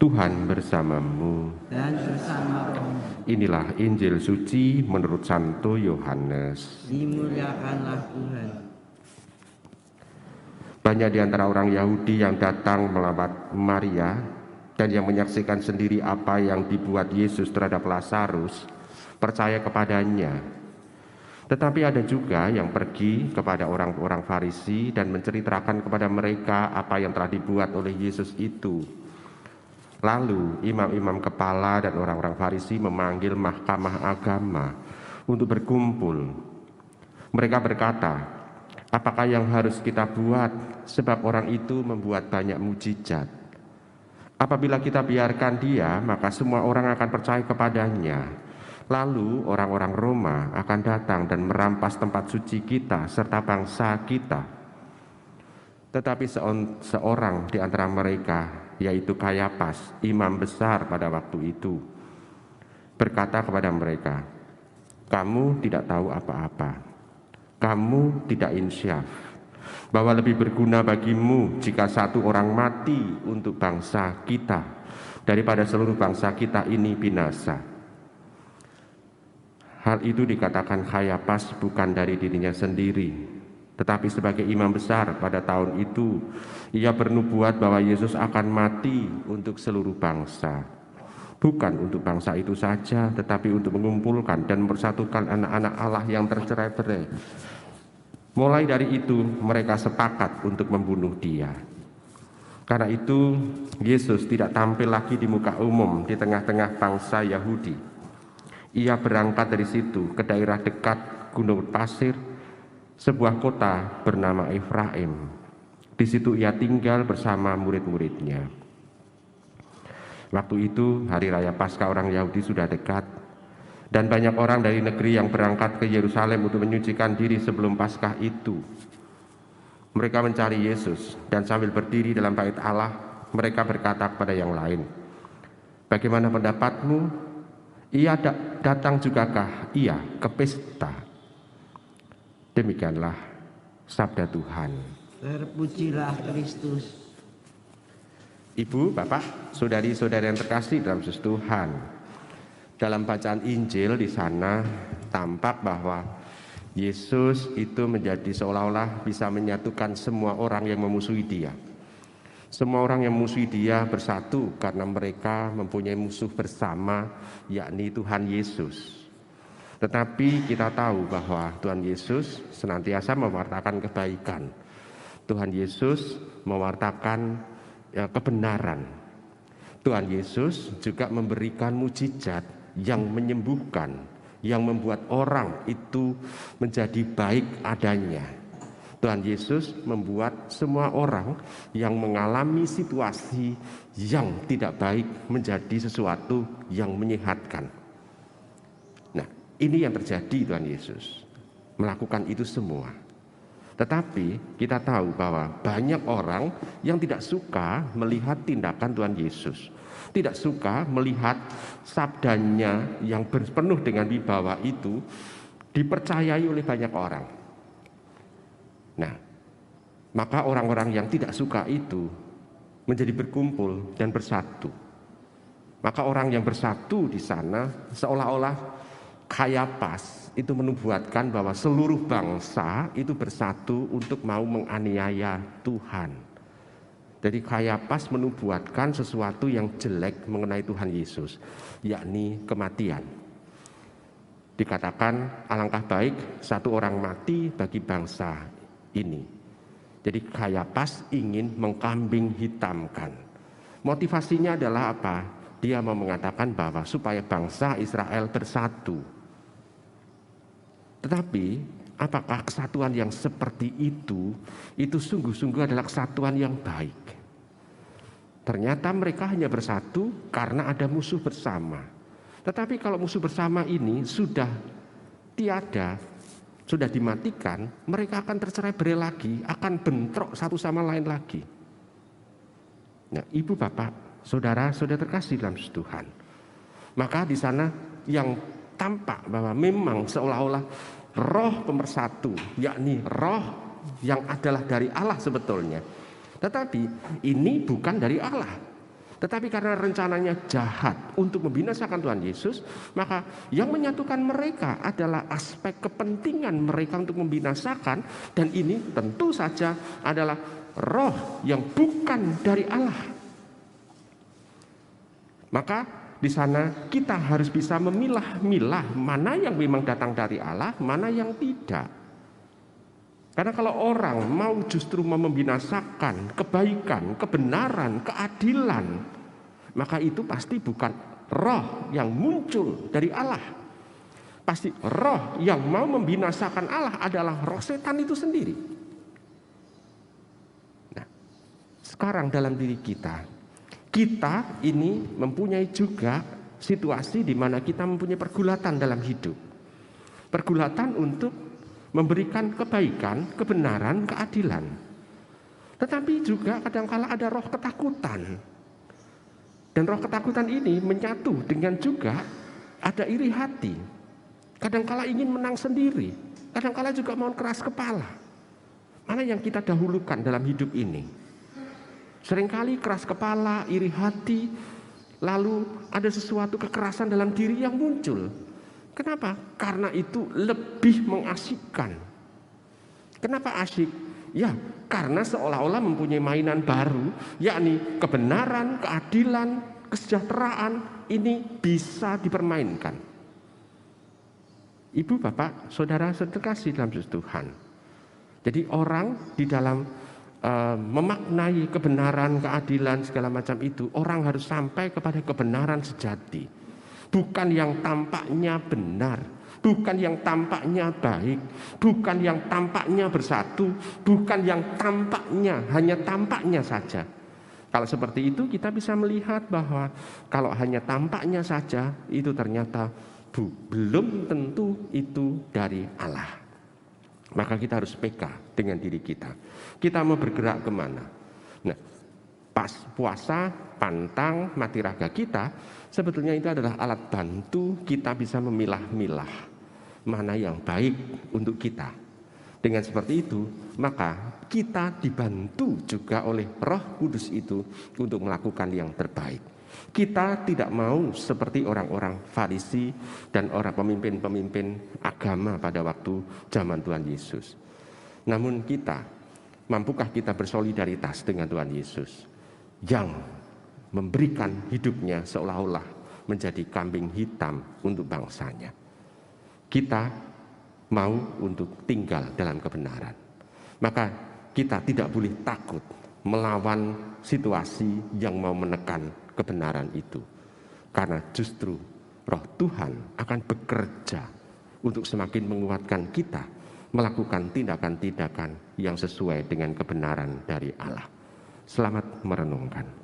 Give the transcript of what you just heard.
Tuhan bersamamu. Dan bersama rohmu. Inilah Injil suci menurut Santo Yohanes. Dimuliakanlah Tuhan. Banyak di antara orang Yahudi yang datang melamar Maria dan yang menyaksikan sendiri apa yang dibuat Yesus terhadap Lazarus, percaya kepadanya. Tetapi ada juga yang pergi kepada orang-orang Farisi dan menceritakan kepada mereka apa yang telah dibuat oleh Yesus itu. Lalu imam-imam kepala dan orang-orang Farisi memanggil mahkamah agama untuk berkumpul. Mereka berkata, apakah yang harus kita buat sebab orang itu membuat banyak mujizat? Apabila kita biarkan dia, maka semua orang akan percaya kepadanya. Lalu orang-orang Roma akan datang dan merampas tempat suci kita serta bangsa kita. Tetapi seorang di antara mereka, yaitu Kayafas, imam besar pada waktu itu, berkata kepada mereka, kamu tidak tahu apa-apa, kamu tidak insyaf, bahwa lebih berguna bagimu jika satu orang mati untuk bangsa kita daripada seluruh bangsa kita ini binasa. Hal itu dikatakan Kayafas bukan dari dirinya sendiri, tetapi sebagai imam besar pada tahun itu, ia bernubuat bahwa Yesus akan mati untuk seluruh bangsa. Bukan untuk bangsa itu saja, tetapi untuk mengumpulkan dan mempersatukan anak-anak Allah yang tercerai-berai. Mulai dari itu, mereka sepakat untuk membunuh dia. Karena itu, Yesus tidak tampil lagi di muka umum di tengah-tengah bangsa Yahudi. Ia berangkat dari situ ke daerah dekat Gunung Pasir, sebuah kota bernama Efraim. Di situ ia tinggal bersama murid-muridnya. Waktu itu hari raya Paskah orang Yahudi sudah dekat, dan banyak orang dari negeri yang berangkat ke Yerusalem untuk menyucikan diri sebelum Paskah itu. Mereka mencari Yesus, dan sambil berdiri dalam bait Allah, mereka berkata kepada yang lain, bagaimana pendapatmu? Ia datang jugakah ia ke pesta? Demikianlah sabda Tuhan. Terpujilah Kristus. Ibu, Bapak, saudari-saudari yang terkasih dalam Yesus Tuhan. Dalam bacaan Injil di sana tampak bahwa Yesus itu menjadi seolah-olah bisa menyatukan semua orang yang memusuhi dia. Semua orang yang memusuhi dia bersatu karena mereka mempunyai musuh bersama, yakni Tuhan Yesus. Tetapi kita tahu bahwa Tuhan Yesus senantiasa mewartakan kebaikan. Tuhan Yesus mewartakan kebenaran. Tuhan Yesus juga memberikan mujizat yang menyembuhkan, yang membuat orang itu menjadi baik adanya. Tuhan Yesus membuat semua orang yang mengalami situasi yang tidak baik menjadi sesuatu yang menyehatkan. Nah, ini yang terjadi. Tuhan Yesus melakukan itu semua. Tetapi kita tahu bahwa banyak orang yang tidak suka melihat tindakan Tuhan Yesus, tidak suka melihat sabdanya yang penuh dengan wibawa itu dipercayai oleh banyak orang. Nah, maka orang-orang yang tidak suka itu menjadi berkumpul dan bersatu. Maka orang yang bersatu di sana seolah-olah Kayafas itu menubuatkan bahwa seluruh bangsa itu bersatu untuk mau menganiaya Tuhan. Jadi Kayafas menubuatkan sesuatu yang jelek mengenai Tuhan Yesus, yakni kematian. Dikatakan alangkah baik satu orang mati bagi bangsa ini. Jadi Kayafas ingin mengkambing hitamkan. Motivasinya adalah apa? Dia mau mengatakan bahwa supaya bangsa Israel bersatu. Tetapi apakah kesatuan yang seperti itu sungguh-sungguh adalah kesatuan yang baik? Ternyata mereka hanya bersatu karena ada musuh bersama. Tetapi kalau musuh bersama ini sudah tiada, sudah dimatikan, mereka akan tercerai-berai lagi, akan bentrok satu sama lain lagi. Nah, ibu, bapak, saudara-saudara terkasih dalam Tuhan. Maka di sana yang tampak bahwa memang seolah-olah roh pemersatu, yakni roh yang adalah dari Allah sebetulnya. Tetapi ini bukan dari Allah. Tetapi karena rencananya jahat untuk membinasakan Tuhan Yesus, maka yang menyatukan mereka adalah aspek kepentingan mereka untuk membinasakan, dan ini tentu saja adalah roh yang bukan dari Allah. Maka di sana kita harus bisa memilah-milah mana yang memang datang dari Allah, mana yang tidak. Karena kalau orang mau justru membinasakan kebaikan, kebenaran, keadilan, maka itu pasti bukan roh yang muncul dari Allah. Pasti roh yang mau membinasakan Allah adalah roh setan itu sendiri. Nah, sekarang dalam diri kita ini mempunyai juga situasi di mana kita mempunyai pergulatan dalam hidup. Pergulatan untuk memberikan kebaikan, kebenaran, keadilan. Tetapi juga kadang-kala ada roh ketakutan. Dan roh ketakutan ini menyatu dengan juga ada iri hati. Kadang-kala ingin menang sendiri. Kadang-kala juga mau keras kepala. Mana yang kita dahulukan dalam hidup ini? Seringkali keras kepala, iri hati, lalu ada sesuatu kekerasan dalam diri yang muncul. Kenapa? Karena itu lebih mengasyikkan. Kenapa asyik? Ya, karena seolah-olah mempunyai mainan baru, yakni kebenaran, keadilan, kesejahteraan ini bisa dipermainkan. Ibu, bapak, saudara terkasih dalam Yesus Tuhan. Jadi orang di dalam memaknai kebenaran, keadilan, segala macam itu, orang harus sampai kepada kebenaran sejati. Bukan yang tampaknya benar, bukan yang tampaknya baik, bukan yang tampaknya bersatu, bukan yang tampaknya, hanya tampaknya saja. Kalau seperti itu kita bisa melihat bahwa kalau hanya tampaknya saja, itu ternyata belum tentu itu dari Allah. Maka kita harus peka dengan diri kita. Kita mau bergerak kemana? Nah, pas puasa, pantang, mati raga kita, sebetulnya itu adalah alat bantu kita bisa memilah-milah mana yang baik untuk kita. Dengan seperti itu, maka kita dibantu juga oleh Roh Kudus itu untuk melakukan yang terbaik. Kita tidak mau seperti orang-orang Farisi dan orang pemimpin-pemimpin agama pada waktu zaman Tuhan Yesus. Namun mampukah kita bersolidaritas dengan Tuhan Yesus yang memberikan hidupnya seolah-olah menjadi kambing hitam untuk bangsanya. Kita mau untuk tinggal dalam kebenaran. Maka kita tidak boleh takut melawan situasi yang mau menekan kebenaran itu. Karena justru Roh Tuhan akan bekerja untuk semakin menguatkan kita melakukan tindakan-tindakan yang sesuai dengan kebenaran dari Allah. Selamat merenungkan.